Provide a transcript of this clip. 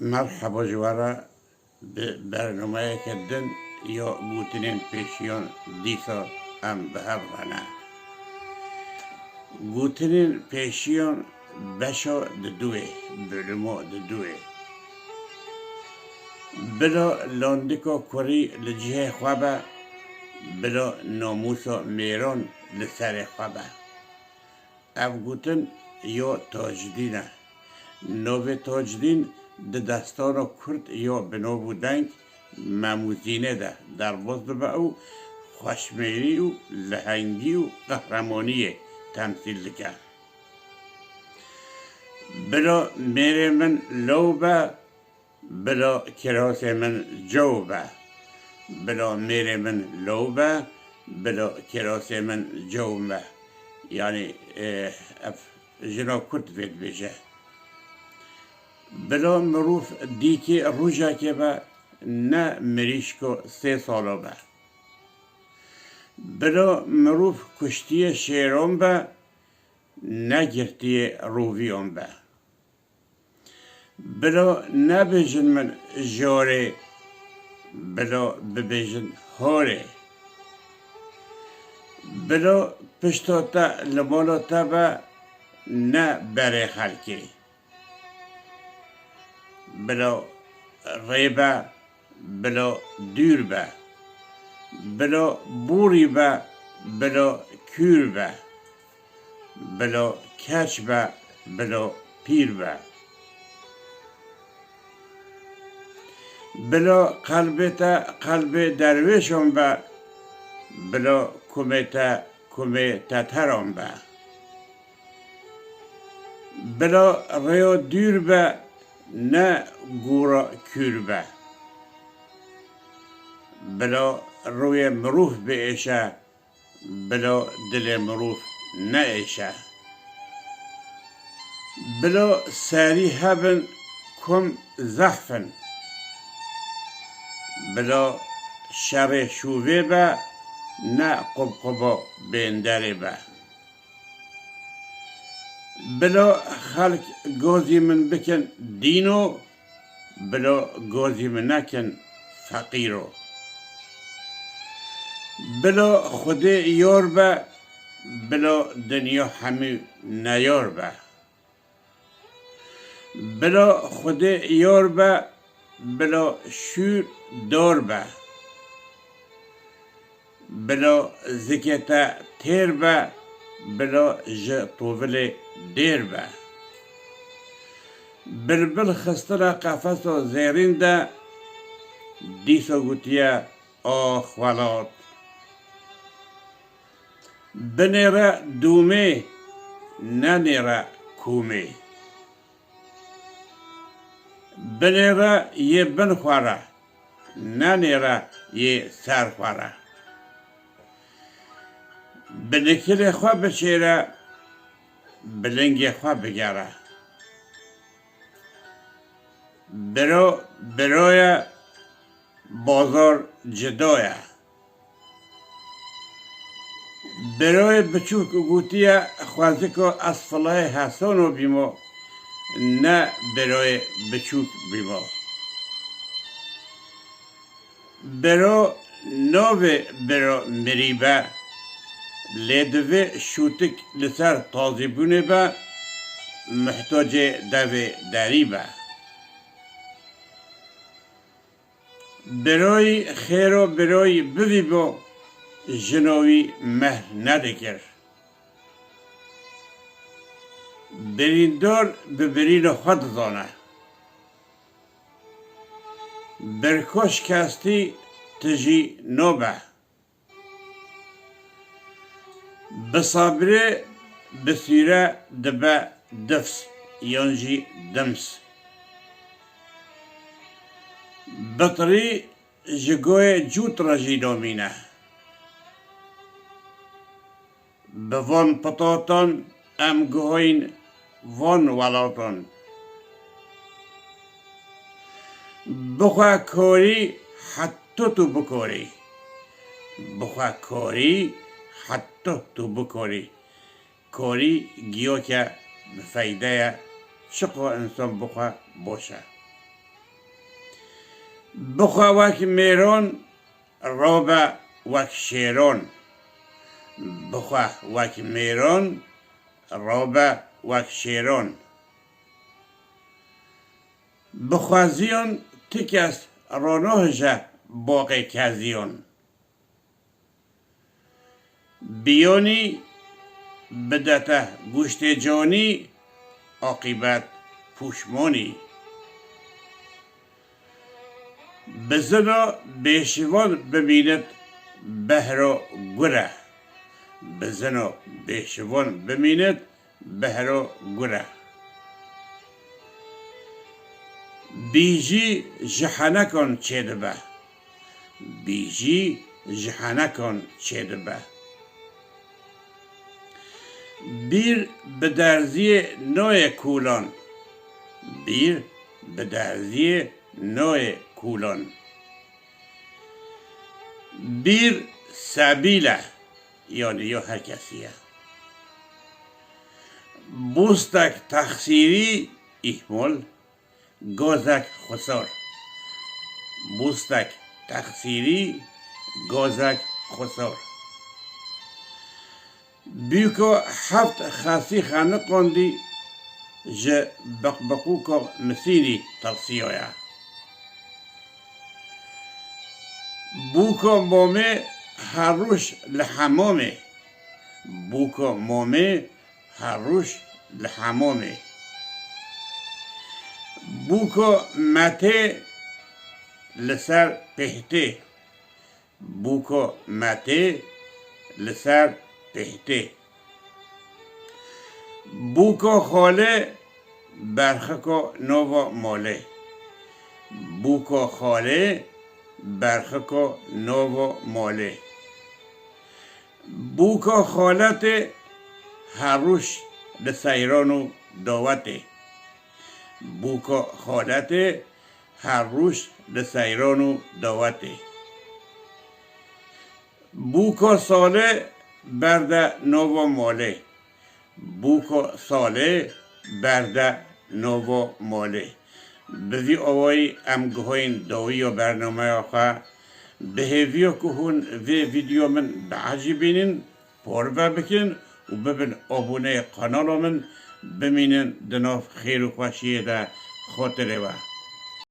مرحبا جوارا به برنامه کردن یا گوتنین پیشیان دیسا ام به هر غنه گوتنین پیشیان بشا دوه بلما دوه بلا لاندکا کوری لجه خوابه بلا ناموسا میران لسر خوابه اف گوتن یا تاجدینه نوه تاجدین ده دستان کرد یا بنا بودنگ مموزینه ده در وزد به او خوشمیری و لحنگی و قهرمانی تمثیل که بلا میره من لو به بلا کراس من جو به بلا میره من لو به بلا کراس من جو به یعنی جنا کرد وید بیجه بلا مروف دیکی روژا که با نه مریشکو 3 سالا با بلا مروف کشتی شیران با نه گرتی روویان با بلا نبیجن من جاره بلا ببیجن هاره بلا پشتاتا لبالاتا با نه بره خلکی بلا ریبه بلا دور به بلا بوری به بلا کور به بلا کچ به بلا پیر به بلا قلبتا قلب درویشم به بلا کمیتا کمیتا ترام به بلا ریا دور به نه گورا کور به بلا روی مروف به ایشه بلا دل مروف نه ایشه بلا سری هبن کم زحفن بلا شر شووه به نه قبقبا بیندره به بلا خلق گوزی من بکن دینو بلا گوزی من نکن فقیرو بلا خود یار به بلا دنیا همه نیار به بلا خود یار به بلا شور دار به بلا زکتا تیر به بلا ج طوول دیر به بلبل خستر قفص و زیرین ده دیسا گوتیا آخ ولاد بنیره دومه ننیره کومه بنیره یه بن خواره ننیره یه سر خواره بنکل خواه بچیره بلنگ خواه بگره برای بازار جدایه برای بچوک گوتیه خوازی که از فلای حسانو بیمو نه برای بچوک بیمو برای نوه برای مریبه لیدوه شوتک لسر تازی بونه با محتاج دوه داری با برای خیر و برای بوی با جنوی مهر ندکر بریندار به برین خود زانه برکش کستی تجی نوبه بصبره بسیره دبه دفس یانجی دمس بطری جگوی جوت رجی دومینه بوان پتاتان ام گوین وان ولاتان بخواه کاری حتی تو بکاری بخواه کاری حتی تو بکاری کاری گیاه که فایده چقدر انسان بخواه باشه بخوا وک میرون روبه وک شیرون بخوا وک میرون روبه وک شیرون بخوازیون تکست رانوهجه باقی کزیون بیونی بدته گوشت جانی عاقبت پوشمانی بزنو بیشوان ببیند بهر و گره بزنو بیشوان ببیند بهر و گره بیجی جهنکن چه دبه بیجی جهنکن چه دبه بیر به درزی نوع کولان بیر به درزی نوع کولان بیر سبیله یعنی یا هر کسیه بوستک تخصیری احمال گازک خسار بوستک تخصیری گازک خسار بیوکو هفت خاصی خانه قندی جه بقبقو که مسیری ترسیویا بوکو مومه هر روش لحمامه بوکو مومه هر روش لحمامه بوکو مته لسر پهته بوکو مته لسر پهته بوکو خاله برخکو نوو ماله بوکو خاله برخکو نوو ماله بوکو خالت هر روش لسیرانو داوته بوکو خالت هر روش لسیرانو داوته بوکو ساله برده نوو ماله بوکو ساله برده نوو ماله بذی آوایی امگوهین داوی و برنامه آخه به هیویو که هون وی ویدیو من بعجی بینین پاربه بکن و ببین آبونه قنال من بمینن دناف خیر و خوشیه ده خاطره و